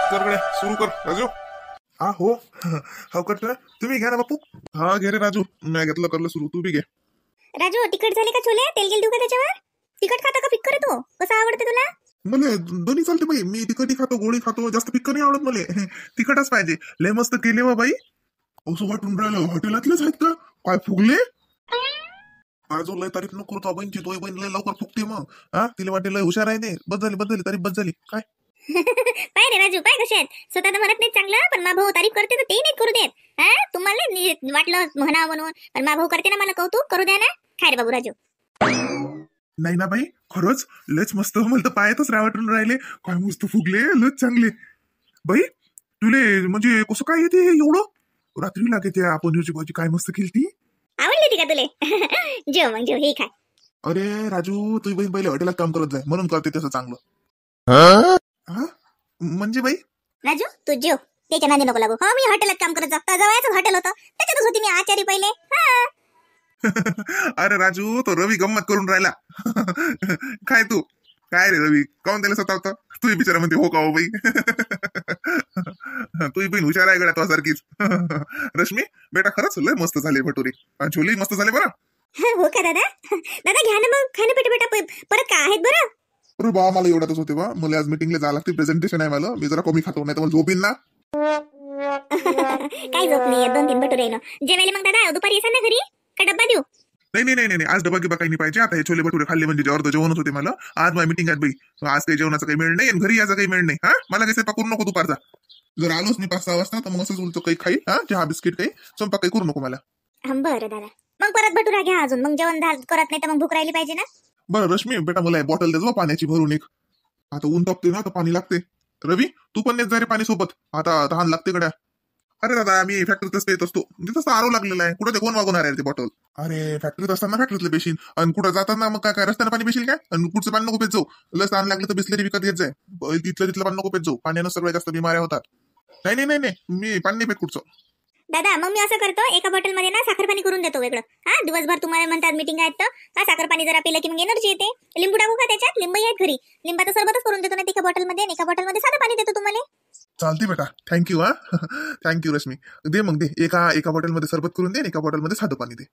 कर गड्या, सुरू कर राजू. हा हो. हो करतो ना. तुम्ही घ्या ना बापू. हा घे रे राजू, मी घेतलं करलं सुरू, तू बी घे. राजू तिखट झाले का छोले? तेल गेल देऊ का त्याच्यावर? तिखट खाता का फिक्कर तू? कसं आवडते तुला? मला दोन्ही चालते बाई, मी तिखटही खातो गोळी खातो, जास्त फिक्क नाही आवडत मला. तिखटच पाहिजे. लय मस्त केले वा बाई. असं वाटून राहिलं हॉटेलातलेच आहेत का काय फुगले. आजो लय तारीफ नको करतो बहिणची, तो बहीण लय लवकर फुगते मग. हा तिला वाटते लय हुशार आहे ते. बस झाली तारीफ बस झाली काय. पाय रे राजू, पाय कसे आहेत. स्वतः तर म्हणत नाही चांगलं, पण मा भाऊ तारीफ करते तर ते नाही करू देत. हा तुम्हाला वाटलं म्हणा म्हणून, पण मा भाऊ करते ना मला कौतुक करू द्या ना. खाय रे बाबू राजू. नाही ना बाई, खरंच लयच मस्त. मला तर पायातच रावटून राहिले. काय मस्त फुगले, लयच चांगले बाई. तुले म्हणजे कसं काय येते एवढं? रात्री लागे त्या पनीरची भाजी काय मस्त केली ती. आवडली ती का तुले? जेव मग जेव, हे खाय. अरे राजू, तुझी बहीण पहिले हॉटेलात काम करत जाय म्हणून करते तसं चांगलं. हा म्हणजे बाई राजू तू जेव, त्याच्या नादी नको लागू. हा मी हॉटेलात काम करत जातो, जवळच हॉटेल होतं, त्याच्यातच होती मी आचारी पहिले. अरे राजू, तो रवी गंमत करून राहिला. काय तू काय रे रवी, काऊन त्याला सतावतं? तू बिचारा म्हणते हो का हो बाई. तुझी बहीण हुशार आहे गड्या तुझ्यासारखीच. रश्मी बेटा, खरंच लय मस्त झाले भटुरे, छोले मस्त झाले बरं. हो का दादा? दादा घ्या ना मग, खाणं पेट बेटा, परत का आहेत बरं. अरे बा, मला एवढ्यातच होते बा. मला आज मीटिंगला जायला लागते, प्रेझेंटेशन आहे मला. मी जरा कमी खातो, नाही तर मला झोप येईल ना. काय झोप नाहीये, 2-3 भटुरे येणं जेवायला. मग दादा दुपारी येसान ना घरी, का डब्बा देऊ? नाही, आज डबा गिबा काही नाही पाहिजे. आता हे छोले भटुरे खाल्ले म्हणजे अर्ध जेवणच होते मला. आज माझी मीटिंग आहे बाई. आज काही जेवणाचा काही मिळ नाही आणि घरी यायचा काही मिळ नाही. हा मला काही स्वयंपाक करू नको दुपारचा. जर आलोच नाही 5-6 वाजता तर मग असंच उलतो काही खाई. हा चहा बिस्किट काही, स्वयंपाक काही करू नको मला. बरं दादा, मग परत भटुरा घ्या अजून. मग जेवण करत नाही तर मग भूक राहिली पाहिजे ना. बरं रश्मी बेटा, मला बॉटल देजो पाण्याची भरून एक. आता ऊन तापते ना तर पाणी लागते. रवी तू पण नेत जा रे पाणी सोबत, आता तहान लागते गड्या. अरे दादा, आम्ही फॅक्टरीतच येत असतो, तिथं आरो लागलेला आहे. कुठं ते कोण वागवणार आहे ते बॉटल? अरे फॅक्टरीत असताना फॅक्टरीतले पेशील, आणि कुठं जाताना मग काय रस्त्याने पाणी पेशील काय? आणि कुठचं पाणी नको पेत जाऊ. लस तहान लागलं तर बिस्लरी विकत घेत जाय. तिथलं पाणी नको पेत जाऊ, पाण्यानं सगळ्यात जास्त बिमाऱ्या होतात. नाही, मी पाणी नाही पेत कुठचं. दादा मग मी असं करतो, एका बॉटल मध्ये ना साखर पाणी करून देतो वेगळं. हा दिवसभर तुम्हाला म्हणतात मीटिंग आहेत तर साखर पाणी जरा पिलं की मग एनर्जी येते. लिंबू टाकू का त्याच्यात? लिंबू आहेत घरी, लिंबाचं सरबतच करून देतो ना एका बॉटल मध्ये, एका बॉटल मध्ये साधं पाणी देतो तुम्हाला. चालते बेटा, थँक्यू. हा थँक्यू रश्मी. दे मग दे, एका बॉटल मध्ये सरबत करून दे, एका बॉटल मध्ये साधं पाणी दे.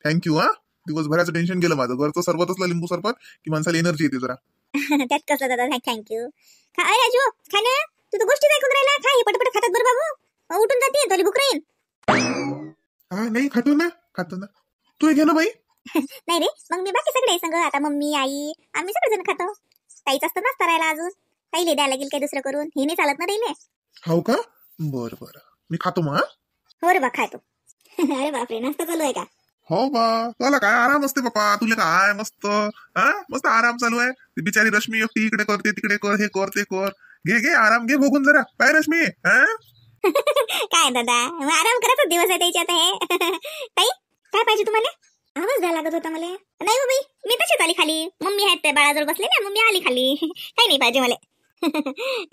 थँक्यू. हा दिवसभराचं टेन्शन गेलं माझं. घरचं सरबत असलं लिंबू सरबत की माणसाला एनर्जी येते जरा. त्यात कसं दादा, थँक्यू. काय राजू, खा ना, तू तर गोष्टी ऐकून राहिला. खा, हे पटपट खातात बरं बाबू, उठून जाते तुला भूक राहील. हा नाही, खातो ना. तू घे ना बाई. नाही रे, मग मी बाकी सगळे संग, आता मम्मी आई आम्ही सगळेजण खातो. काहीच असतं ना करायला अजून, काही द्यायला लागेल काय दुसरं करून, हे नाही चालत ना राहिले. हो का? बरं मी खातो मग. हो रे बा, खाय तू. अरे बापरे, नाश्ता चालू आहे का? हो बा, तुला काय आराम असते बापा, तुला काय मस्त. हा मस्त आराम चालू आहे. ती बिचारी रश्मी एकटी इकडे करते तिकडे कर, हे कर ते कर. घे आराम घे भोगून जरा. काय रश्मी? काय दादा, आराम करायचा दिवस आहे त्याच्यात. हे काय पाहिजे तुम्हाला? आवाज द्यायला लागत होता मला. नाही हो बाई, मी तशीच आली खाली. मम्मी आहेत त्या बाळाजवळ बसले ना, मम्मी आली खाली. काही नाही पाहिजे मला.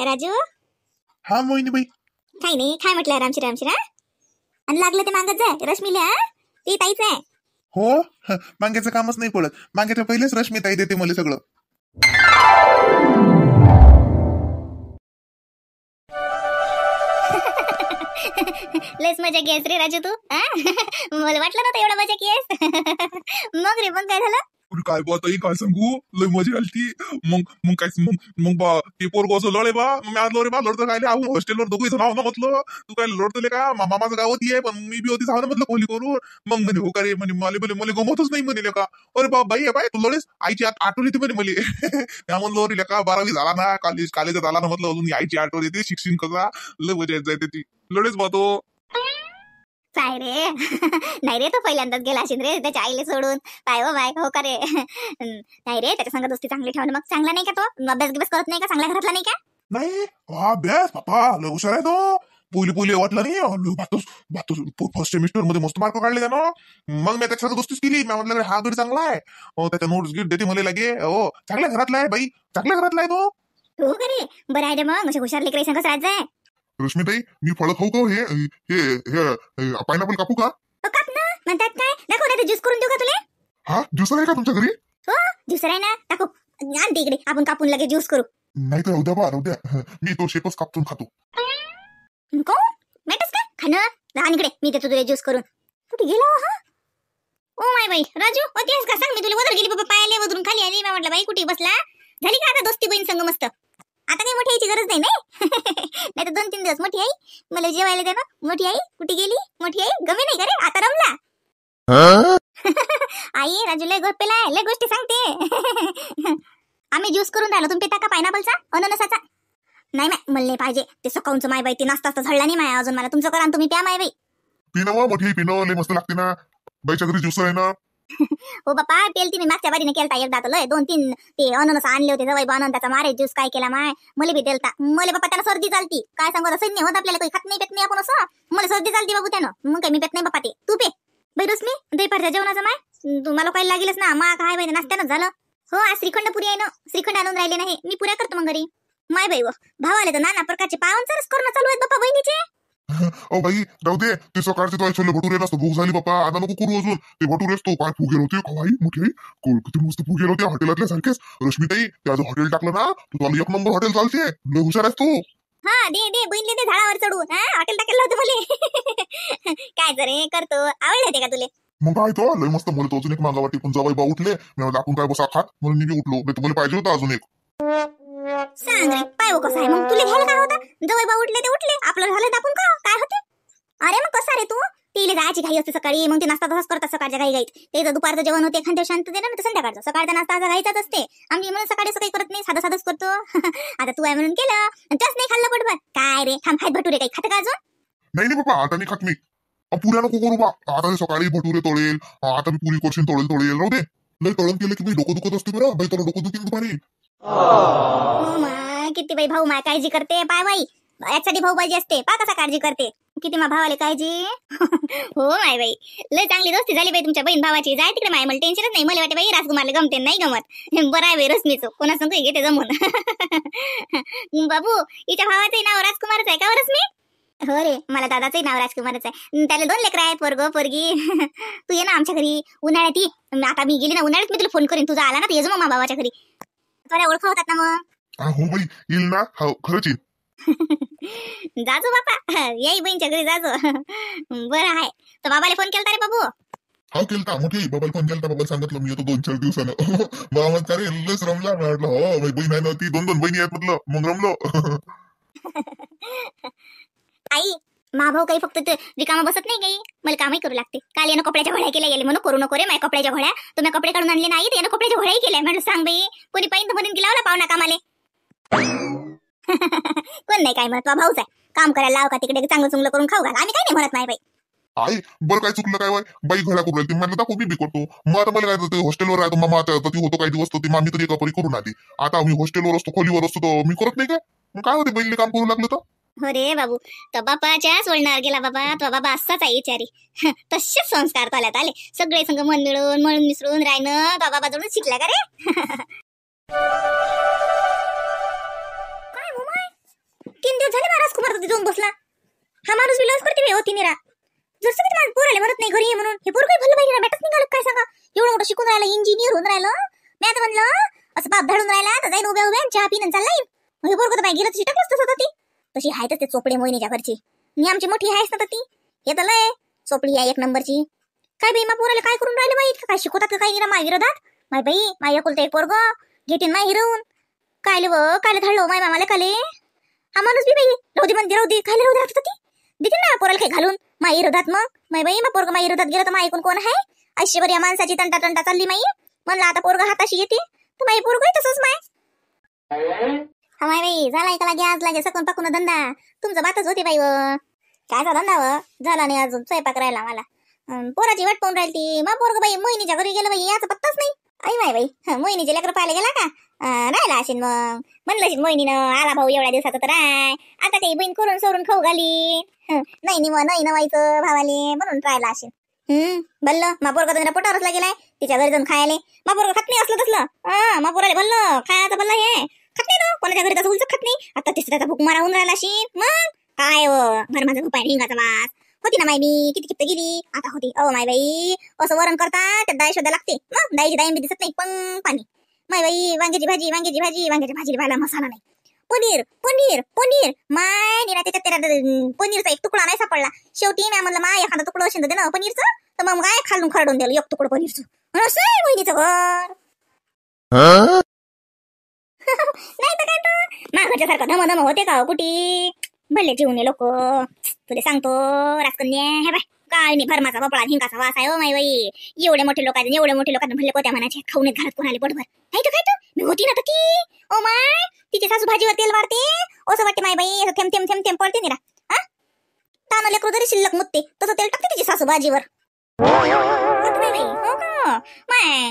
राजू. हा मोहिनी बाई. काही नाही, काय म्हटलं रामशी हा. आणि लागलं ते मागत जाय रश्मीला, ती ताईच आहे. हो, मागायचं कामच नाही पडत. मागायच्या पहिलेच रश्मी ताई देते मला सगळं. लयच मजा घेस रे राजू तू. मला वाटलं नव्हतं एवढा मजा घेस. मग रे, मग काय झालं? काय बा ताई, काय सांगू, लय मजा आली ती. मग काय मग बा ते पोरग असं लढे बा. मी आज लढे बा, लढतं काय आपण हॉस्टेलवर दोघं नाव ना म्हटलं. तू काय लढतले का? मामाचं गाव होती आहे, पण मी बी होती ना म्हटलं खोली करून. मग म्हणे हो का रे, म्हणे मला गमतच नाही म्हणे का. अरे बा बाई बाय, तू लढेस आईची आठवण येते म्हणे मला. त्या म्हणलं अरे का 12वी झाला ना, कॉलेजात आला ना म्हटलं, अजून आईची आठवण येते. शिक्षण कसा लय मजा येत जाते ती. लढेच बा तो. काय रे? नाही रे, तो पहिल्यांदाच गेला असेल रे त्याच्या आईला सोडून. काय हो का रे? नाही रे, त्याच्या संग दोस्ती चांगली ठेवणं. मग चांगला नाही का तो? अभ्यास करत नाही का? चांगल्या घरातला नाही का? नाही अभ्यास बापा लय हुशार आहे तो. पहिली वाटलं नाही, फर्स्ट सेमिस्टर मध्ये मस्त मार्क काढले त्यानं. मग मी त्याच्या दोस्तीच केली. मी म्हटलं हा गडी चांगला आहे, त्याच्या नोट्स गिट देते मला लागे. हो चांगल्या घरातला आहे बाई, चांगल्या घरातला आहे तो. हो का रे? बरं आहे रे, मग असे हुशार लेकराई संगच राहत जाय. रश्मीताई, मी फळ खाऊ का? हे पायनॅपल कापू का? काप ना. म्हणतात काय, दाखव ना, ज्यूस करून देऊ का तुला? हा ज्युसर आहे का तुमच्या घरी? हो ज्युसर आहे ना, दाखव. आण ते इकडे, आपण कापून लगे ज्यूस करू. नाही तर राहू द्या बा, राहू द्या. मी तो शेकच कापतून खातो. कोण भेटस का खाणं लहान इकडे मी देतो तुला ज्यूस करून. कुठे गेला हो हा? ओ माय बाई राजू होतीस का सांग. मी तुला वदर गेली बाबा पायाले वदरून खाली आली. मी म्हटलं बाई कुठे बसला झाली का आता दोस्ती बहीण संग मस्त. आता काही मोठी आईची गरज नाही नाही तर 2-3 दिवस मोठी आई मला जेवायला दे ना. मोठी आई कुठे गेली. मोठी आई गमे नाही का रे आता रमला. आई राजू लय गोपेला लय गोष्टी सांगते. आम्ही ज्यूस करून राहिलो तुम्ही पिता का पायनापलचा अननसाचा. नाही मला नाही पाहिजे ते सकाळचं माय बाई ते नाश्ता झडला नाही माय अजून. मला तुमचं करा तुम्ही प्या माय बाई. पिणं मोठी पिणं लय मस्त लागते ना. बाईच्या घरी ज्यूस आहे ना. हो बापा पेलती मी मागच्या बारीने केलता एकदा तर लय 2-3 ते अननस आणले होते जवळ आनंदाचा मारे ज्यूस काय केला माय मला बी देलता. मला बापा त्याला सर्दी चालती काय सांगू असं नाही होत आपल्याला काही खात नाही पेत नाही आपण असं. मला सर्दी चालती बाबू त्यानं मग काय मी पेत नाही बापा ते. तू पे बाई रश्मी दुपारच्या जेवणाचं माय तुम्हाला काही लागेलच ना. मा काय बाई नाश्त्यानंच झालं. हो आज श्रीखंड पुरी आहे ना. श्रीखंड आणून राहिले नाही मी पुऱ्या करतो मग घरी. माय बाई भावाले तर नाना प्रकारचे पावनचारच करणं चालू आहेत बापा बहिणीचे. ओ भाई राहू दे ते सकाळचे तो छोले भटुरे नसतो भूक झाली बापा आता नको करू अजून. ते भटुरेच तो काय फुगेल होते खवाई मोठी किती मस्त फुगेल होते हॉटेलातल्या सारखेच. रश्मीताई ते आज हॉटेल टाकलं ना तू चालू 1 नंबर हॉटेल चालते लय हुशार आहेस तू. हा दे बहिणले ते झाडावर चढून हा हॉटेल टाकेल होतं मले. काय जरे करतो आवडले ते का तुले. मग काय तो लय मस्त बोलतो. अजून एक मागा वाटी पण जवाई बा उठले मी आपण काय बसा खात म्हणून मी उठलो. नाही तुम्हाला पाहिजे होतं अजून एक. सांग रे पाय कसं आहे मग तुला घ्यायला काय होता. जवळ बा उठले ते उठले आपलं झालं दापून का काय होते. अरे मग कसा रे तू तिला जायची घाई असते सकाळी मग ते नाश्ता तसाच करतात सकाळच्या घाईत. ते तर दुपारचं जेवण होते एखाद्या शांत दे ना संध्याकाळचं. सकाळचा नाश्ता घाईचाच असते आम्ही म्हणून सकाळी असं काही करत नाही साधंच करतो. आता तू आहे म्हणून केलं त्याच नाही खाल्लं पटभर काय रे थांब खात भटुरे काही खात का अजून. नाही बाबा आता नाही खात मी. पुऱ्या नको करू बा आता सकाळी भटुरे तोळेल आता मी पुरी कोर्शीन तोळेल राहू दे. लय तळण केलं की मी डोकं दुखत असते बरं बाई. तुला डोकं दुखीन दुपारी. माय किती बाई भाऊ माय काळजी करते पाय बाई यासाठी भाऊ बाजी असते पा कसा काळजी करते किती मा भावाले काळजी. हो माय बाई लय चांगली दोस्ती झाली बाई तुमच्या बहीण भावाची. जाय तिकडे माय मला टेन्शनच नाही. मला वाटते बाई राजकुमारला गमते नाही गमत. बरं आहे बाई रश्मीचं कोणा सांगतो घेते जमून. बाबू हिच्या भावाचंही नाव राजकुमारच आहे का रश्मी. हो रे मला दादाचंही नाव राजकुमारच आहे. त्याला 2 लेकरं आहेत पोरग पोरगी. तू ये ना आमच्या घरी उन्हाळ्यात ये. आता मी गेली ना उन्हाळ्यात मी तुला फोन करीन. तुझा आला ना तर ये मग भावाच्या घरी. थोड्या ओळख होतात ना मग. हो बाई येईल ना. हो खरंच येईल. जाजो बापा याई बहीणच्या घरी जाजो. बरं आहे तर बाबाला फोन केलता रे बाबू. हा केलता मोठी बाबाला फोन केलता. बाबाला सांगितलं मी येतो 2-4 दिवसानं. बाबा म्हणता रे लस रमला. म्हटलं हो माझी बहीण आहे ना ती 2 बहिणी आहेत म्हटलं मग रमलो. आई मा भाऊ काही फक्त रिकामा बसत नाही काही मला कामही करू लागते. काल यानं कपड्याच्या घोड्या केल्या गेले म्हणून करू नको रे माझ्या कपड्याच्या घोड्या. तुम्ही कपडे काढून आणले नाही यानं कपड्याच्या घोड्याही केल्या. म्हटलं सांग बाई कोणी पाहिजे म्हणून की लावला पाहुणा कामाले. कोण नाही काय म्हणत भाऊच आहे काम करायला लाव का तिकडे चांगलं चुंगलं करून खाऊ घाल. आम्ही काय नाही म्हणत नाही बाई. आई बरं काय चुकलं काय बाई घड्या करू राहिली म्हणलं दाखव मी करतो. मग आता मला काय हॉस्टेलवर राहतो मामा ती होतो काही दिवस ती मामी तरी एका परी करून आली. आता आम्ही हॉस्टेलवर असतो खोलीवर असतो तर मी करत नाही काय काय होते बहिणीला काम करू लागलं तर. हो रे बाबू तो बापाच्याच वळणावर गेला बाबा. तो बाबा असाच आहे विचारी. तसेच संस्कार तोल्यात आले सगळे संग मन मिळून म्हणून मिसळून राहणं. तो बाबा जवळ शिकला का रे. काय माय 3 दिवस झाले महाराज कुमार जाऊन बसला. हा माणूस विलास करते होती निरा जसं की माझ्या पोराला म्हणत नाही घरी म्हणून. हे पोर काही भलं पाहिजे भेटत निघालं काय सांगा. एवढं मोठं शिकून राहिलं इंजिनियर होऊन राहिलं. मी आता म्हणलं असं बाप धाडून राहिला तर जाईन उभ्या चहा पिणं चाललाय. हे पोरग तर बाई गेलं तशी टाकलंच तसं ती तशी आहेतच ते चोपडे मोहिनीच्या घरची. मी आमची मोठी आहेस ना ती हे तर लय चोपडी आहे 1 नंबरची. काय बाई मा पोराला काय करून राहिलं बाई काय शिकवतात का काही ना माझ्या विरोधात. माय बाई माझ्या एकुलतं एक पोरग घेतीन माय हिरवून कायले कायले धाडलो माय मामाला काले. हा माणूस बी बाई राहू दे म्हणते राहू दे खायला राहू दे ती देते ना पोराला काही घालून माई विरोधात. मग माय बाई मा पोरग माई विरोधात गेलं तर माई ऐकून कोण आहे. आयुष्यभर या माणसाची तंटा चालली माई. म्हणलं आता पोरग हाताशी येते तर माई पोरग तसंच माय. हा माय बाई झालाय का लागे आज लागे सकून पाकून धंदा तुमचं बातच होती बाई. कायचा धंदा झाला नाही अजून स्वयंपाक राहिला मला. पोराची वाट पाहून राहिली ती मा पोरग बाई मोहिनीच्या घरी गेलं बाई याचा पत्ताच नाही. आई माय बाई मोहिनीचे लेकर पाहायला गेला का राहिला असेल मग म्हणलं मोहिनीनं आला भाऊ एवढ्या दिवसाचं तर राय आता काही बहीण करून सोडून खाऊ घाली नाही नवायचं भावाले म्हणून राहिला असेल. भल्लं मा पोरग तर पोटावरच गेलाय तिच्या घरी जाऊन खायला. मा पोरग खात नाही असलं तसलं मा पोराले भल्लं खायचं भल्लं हे खात नाही तो कोणाच्या घरी तसं उलच खात नाही. आता तिसऱ्याचा भूक मारावून राहिला असेल मग काय घर माझा भूक आहे हिंगाचा वास होती ना माय मी किती किती गेली आता होती. माय बाई असं वरण करता त्यात डाळ शोधा लागते मग डाळीची डाळी दिसत नाही पण पाणी. माय बाई वांग्याची भाजी वांग्याच्या भाजीला मसाला नाही पनीर पनीर पनीर माय निरा त्याच्यात पनीरचा एक तुकडा नाही सापडला. शेवटी मी म्हणलं माय एखादा तुकडा असेल तर दे ना पनीरचं. तर मग काय खालून खरडून दिलं एक तुकडं पनीरचं. असं आहे वहिनीचं घर. नाही तर काय तर माघाच्या सारखं धमधम होते का कुठी भले जीवने लोक. तुला सांगतो राजकन्या हे बाय काय नाही भरमाचा बपळा हिंकाचा वास आहे. ओ माय बाई एवढे मोठे लोक भरले कोत्या म्हणायचे खाऊन घरात कोणाले पडभर. नाही तर काय तर मी होती ना तर ती. ओ माय तिची सासू भाजीवर तेल वाढते असं वाटते माय बाई. असं थेंब थेंब थेंब थेंब पडते निरा. हा ताना लेकरू जरी शिल्लक मुतते तसं तेल टाकते तिची सासू भाजीवर. हो का माय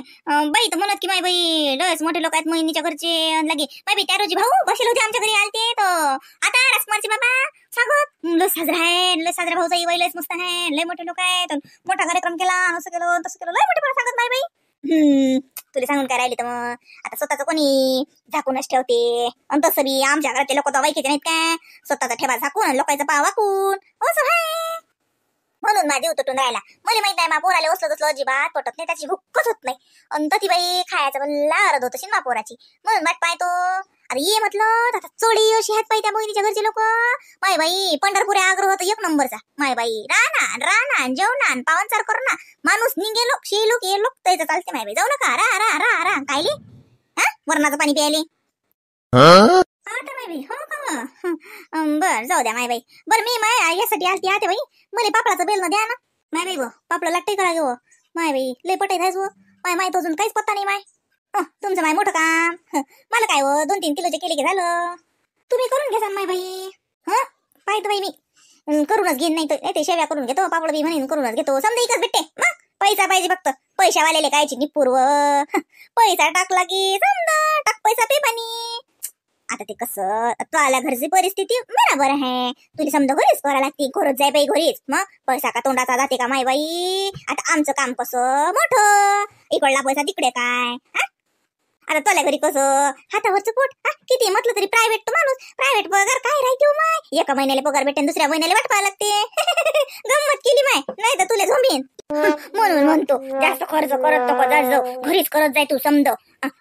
बाई तर म्हणत की माय बाई लस मोठे लोक आहेत मोहिनीच्या घरचे लगे माय बाई त्या रोजी भाऊ बसले होते आमच्या घरी आलते तर आता राजकुमारचे बाबा सांगत लस साजरा आहे लस साजरा भाऊचा इवाई लस मस्त आहे लय मोठे लोक आहेत मोठा कार्यक्रम केला असं केलं तसं केलं लय मोठे सांगत माय बाई. तुला सांगून काय राहिली तर मग आता स्वतःच कोणी झाकूनच ठेवते आणि तसं बी आमच्या घरातले लोक तर वाईकीचे नाहीत काय स्वतःचा ठेवा झाकून लोकांचा पाव वाकून असं आहे. म्हणून माझी उतटून राहिला. मला माहित नाही मा पोराला असलं तसलं अजिबात पटत नाही त्याची भुक्कच होत नाही. आणि ती बाई खायचं बल्ला अरद होत असेल मा पोराची म्हणून वाट पाहतो. आता ये म्हटलं आता चोळी अशी हात पाय त्या मोहिनीच्या घरचे लोक माय बाई पंढरपुरे आग्रह होतं एक नंबरचा. माय बाई राहणार जेवणार पावनचार करणं माणूस निघे लोक शे लोक ये लोक त्याचं चालते. माय बाई जाऊ नका रा रा रा रा कायले हा वरणाचं पाणी प्यायले. हो का बर जाऊ द्या माय बाई. बरं मी माय यासाठी आलती आते बाई मला पापडाचं बेल न द्या ना माय बाई. गो पापड लागते करा गो माय बाई लय पटायत आहेस वो माय माय तो अजून काहीच पत्ता नाही माय. तुमचं माय मोठं काम मला काय हो 2-3 किलोचे केले की झालं. तुम्ही करून घ्या माय बाई. पाहतो बाई मी करूनच घेईन नाही तर शेव्या करून घेतो पापड बी म्हणून करूनच घेतो समजा एकच भेटते. मग पैसा पाहिजे फक्त पैशावालेले कायची निपूर्व पैसा टाकला की समजा टाक पैसा पे पाणी. आता ते कसं तुला घरची परिस्थिती बरोबर आहे तुला समजा घरीच करा लागते घरच जाय बाई घरीच मग पैसा का तोंडाचा जाते का माय बाई. आता आमचं काम कसं मोठं इकडला पैसा तिकडे काय. आता तुला घरी कसं हातावरचं पोट किती म्हटलं तरी प्रायव्हेट तो माणूस प्रायव्हेट पगार काय राहते माय. एका महिन्याला पगार भेटेन दुसऱ्या महिन्याला वाटपावं लागते. गंमत केली माय नाही तर तुला झोमीन. म्हणून म्हणतो जास्त खर्च करत नको जाऊ घरीच करत जाय तू समज.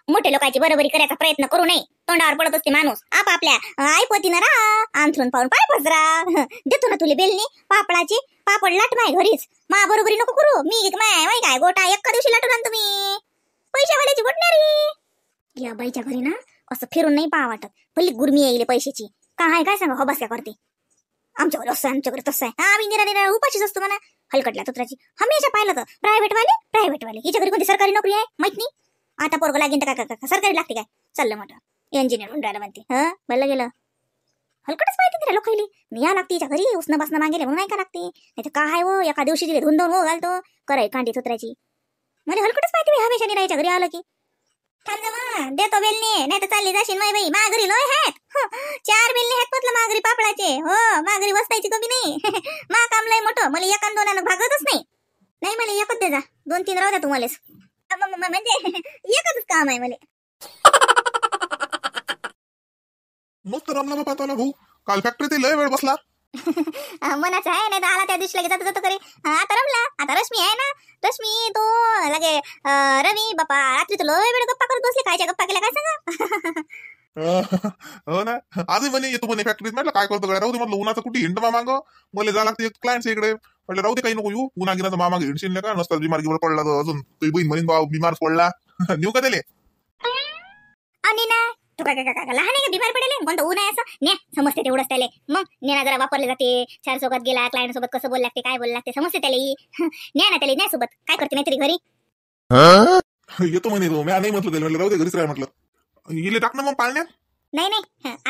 मोठे लोकांची बरोबरी करायचा प्रयत्न करू नये तोंडावर पडत असते माणूस आपापल्या आईपतीनं राहा अंथरून पाहून पाय पसरा. देतो ना तुला बेलनी पापडाची पापड लाट माय घरीच मा बरोबरी नको करू मी माय काय गोटा एका दिवशी लाटून आण तुम्ही पैशावाल्याची गोटणारी. या बाईच्या घरी ना असं फिरून नाही पहा वाटत भली गुरमी येईल पैशाची काय सांगा हो बस काय करते. आमच्याकडे असं आमच्याकडे तसं आहे आम्ही निरा उपाशीच असतो म्हणा हलकटल्या तुत्राची हमेशा पाहिलं तर प्रायव्हेटवाले हिच्या घरी कोणती सरकारी नोकरी आहे माहित नाही. आता पोरगं लागेन तर काय सरकारी लागते काय चाललं मोठं इंजिनियर म्हणून राहिलं म्हणते बल्लं गेलं हलकटच पाहिजे तिला लोकांनी या लागते हिच्या घरी उसनं बसणं मागेले म्हणून नाही का लागते नाही तर काय हो एका दिवशी तिथे धुंदवून हो घालतो कराय कांडी तुत्राची म्हणजे हलकटच पाहिजे मी हमेशा निरायच्या घरी आलं की देतो बेलने नाही तर चालली जाशील माय बाई माघरी लोय आहेत 4 बेलने आहेत म्हटलं माघरी पापडाचे हो माघरी वस्तायची कमी नाही. मा काम लय मोठं मला एका दोनानं भागतच नाही मला एकच दे जा 2-3 राहू द्या तुम्हाला म्हणजे एकच काम आहे मला. मस्त रमला बाबा तुला भाऊ काल फॅक्टरीत लय वेळ बसला. मनाचं आहे नाही तर आला त्या दिवशी लगे जातो करे आता रमला. आता रश्मी आहे ना रश्मी तो लगे रवी बापा रात्री तुला वेळ गप्पा करत बसले कायच्या गप्पा केल्या काय सांगा. हो ना आजही म्हणे येतो म्हणे फॅक्टरीत म्हटलं काय करतो राहू दे म्हटलं उन्हाचं कुठे हिंड माग मला जा लागते क्लायंट्स इकडे म्हटलं राहू दे काही नको येऊ उन्हा गिनाचा मामा हिंडशील का नसतात बिमार पडला तर अजून तुझी बहीण म्हणून बिमार पडला नेऊ का त्याले. आणि ना तू काय लहान आहे का बिमार पडेल कोणतं ऊन आहे असं न्या समजते तेवढंच त्याला मग नेना जरा वापरले जाते 4 सोबत गेला क्लायंट सोबत कसं बोल लागते काय बोल लागते समजते त्याला न्या ना त्याला न्या सोबत काय करते नाही तरी घरी येतो म्हणे तो मी नाही म्हटलं त्याला म्हटलं राहू दे घरीच राह म्हटलं इले टाक ना मग पाळण्यात. नाही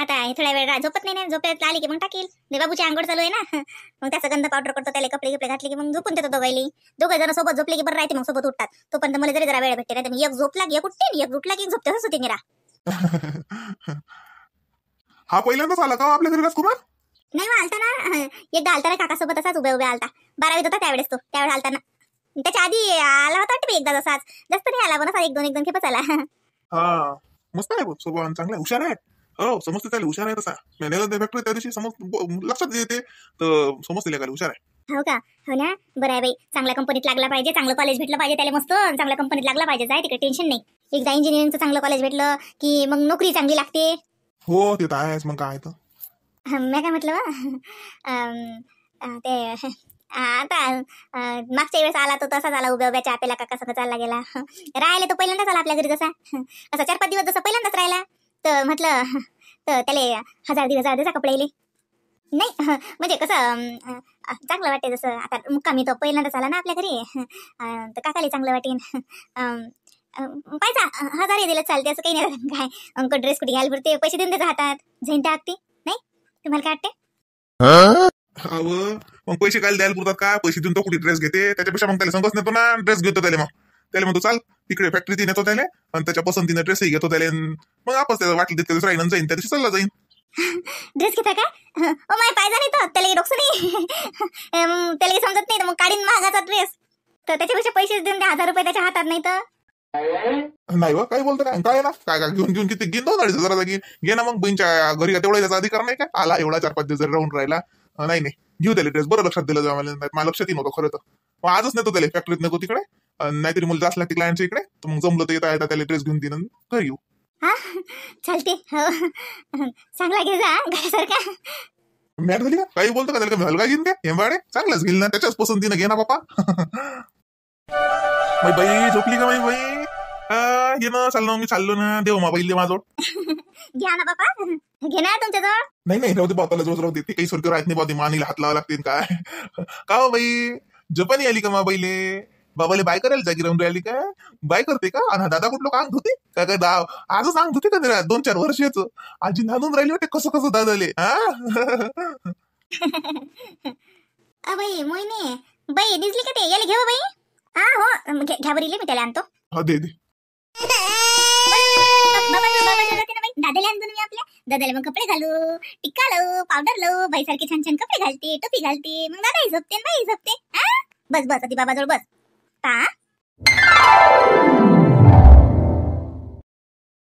आता थोड्या वेळ झोपत नाही झोपेत आली की मग टाकील बाबूची आंघोळ चालू आहे ना मग त्याचा गंध पावडर करतो त्याला कपडे घातले की मग झोपून देतो दोघे जण सोबत झोपले की बरं राहते मग सोबत उठतात तोपर्यंत मला जरी जरा वेळ भेटते नाही मी एक झोपला की एक उठते एक उठला की झोपते असं होते निरा. हा पहिल्यांदाच आला का आपल्या घरी राजकुमार. नाही आलता ना एकदा आलता ना काकासोबत असाच उभे आलता 12वीत होता त्यावेळेस तो त्यावेळेस आलता ना त्याच्या आधी आला होता वाटतं एकदा जसाच जास्त नाही आला पण असा 1-2 खेपच आला. हा मस्त आहे सोबत चांगला हुशार आहे हो समजते त्याला हुशार आहे तसा मॅनेजर फॅक्टरी त्या दिवशी लक्षात येते तर समजते काय हुशार आहे. हो का हो ना बरं आहे बाई चांगल्या कंपनीत लागला पाहिजे चांगलं कॉलेज भेटलं पाहिजे त्याला मस्त चांगल्या कंपनीत लागला पाहिजे जाय तिकडे टेन्शन नाही. एकदा इंजिनिअरिंगचं चांगलं कॉलेज भेटलं की मग नोकरी चांगली लागते. हो ते तर आहेच, मग काय तर. मी काय म्हटलं ते आता मागच्या वेळेस आला तो तसाच आला, उभ्या उभ्या चहा प्याला काका सगळं चालला गेला. राहिले तो पहिल्यांदाच आला आपल्या घरी, जसा 4-5 दिवस जसा पहिल्यांदाच राहिला. तर म्हटलं तर त्याला 1000-1500 द्यायचा कपड्याले. नाही म्हणजे कसं चांगलं वाटते, जसं आता मुक्कामी तो पहिल्यांदाच आला ना आपल्या घरी. तर काकाला चांगलं वाटेन. पाहिजा 1000 दिलं चालते, असं काही नाही. काय अंक ड्रेस कुठे घ्यायला पुरते, पैसे देऊन त्याच्या हातात झैन त्या अगदी. नाही तुम्हाला काय वाटते? अव मग पैसे काय द्यायला पुरतात का? पैसे देऊन तो कुठे ड्रेस घेते, त्याच्यापेक्षा मग त्याला संगच नेतो ना, ड्रेस घेतो त्याला. मग त्याला म्हणतो चाल तिकडे फॅक्टरीत नेतो त्याला, आणि त्याच्या पसंतीने ड्रेसही घेतो त्याला. मग आपण त्याला वाटलं तितकं दुसरा राहीन जाईन, त्या दिवशी चालला जाईन. ड्रेस घेता का? ओ माय पाहिजे नाही तर त्याला डोकं नाही. त्याला काही समजत नाही तर मग काढीन महागाचा ड्रेस. तर त्याच्यापेक्षा पैसे देऊन द्या 1000 रुपये त्याच्या हातात, नाही तर नाही व काही बोलतो काय काय ना काय काय घेऊन घेऊन किती घेऊन 2,500 घेईन. घे ना मग, बहिणीच्या घरी का तेवढा त्याचा अधिकार नाही का? आला एवढा 4-5 दिवस जरी राहून राहिला. नाही नाही घेऊ त्याला ड्रेस. बरं लक्षात दिलं जाऊ, मला लक्षात नव्हतं खरं तर. मग आजच नेतो त्याला, फॅक्टरीत नेतो तिकडे. नाहीतरी मला जास्त लागते क्लायंटच्या इकडे, तर मग जमलं तर येता येता त्याला ड्रेस घेऊन देईन घरी येऊ. हा चालते. हो चांगला घे जा घरासारखा. मॅट झाली का? काही बोलतो का त्याला? हलका घेईन का हेंबाडे? चांगलाच घेईल ना, त्याच्याच पसंतीनं घे ना बापा. बाई झोपली का बाई? ये ना, चाललो मी, चाललो ना. देव मा बैल माझोड. घ्या ना बापा, घे ना तुमच्याजवळ. नाही राहू दे बापाला, जोर राहू दे. ते काही सोडके राहत नाही बाबा, मानीला हात लावा लागतील काय. का हो बाई, जपानी आली का मा बाईले? बाबाले बाय करायला जागी राहून राहिली का? बाय करते का? आणि दादा कुठलं का अंग धुते का? काय आजच अंग धुते का जरा? 2-4 वर्षाचं आजी नांदून राहिली वाटते कसं दादाले. बाई मोहिनी बाई दिसली का? ते याला घेऊ बाई. हा हो घ्या बरी, मी त्याला आणतो. हा दे. दादाला आणतो मी आपल्या दादाला. मग कपडे घालू, टिक्का लावू, पावडर लावू, बाई सारखे छान छान कपडे घालते, टोपी घालते. मग दादा झोपते बाई झोपते. बस आधी बाबाजवळ बस.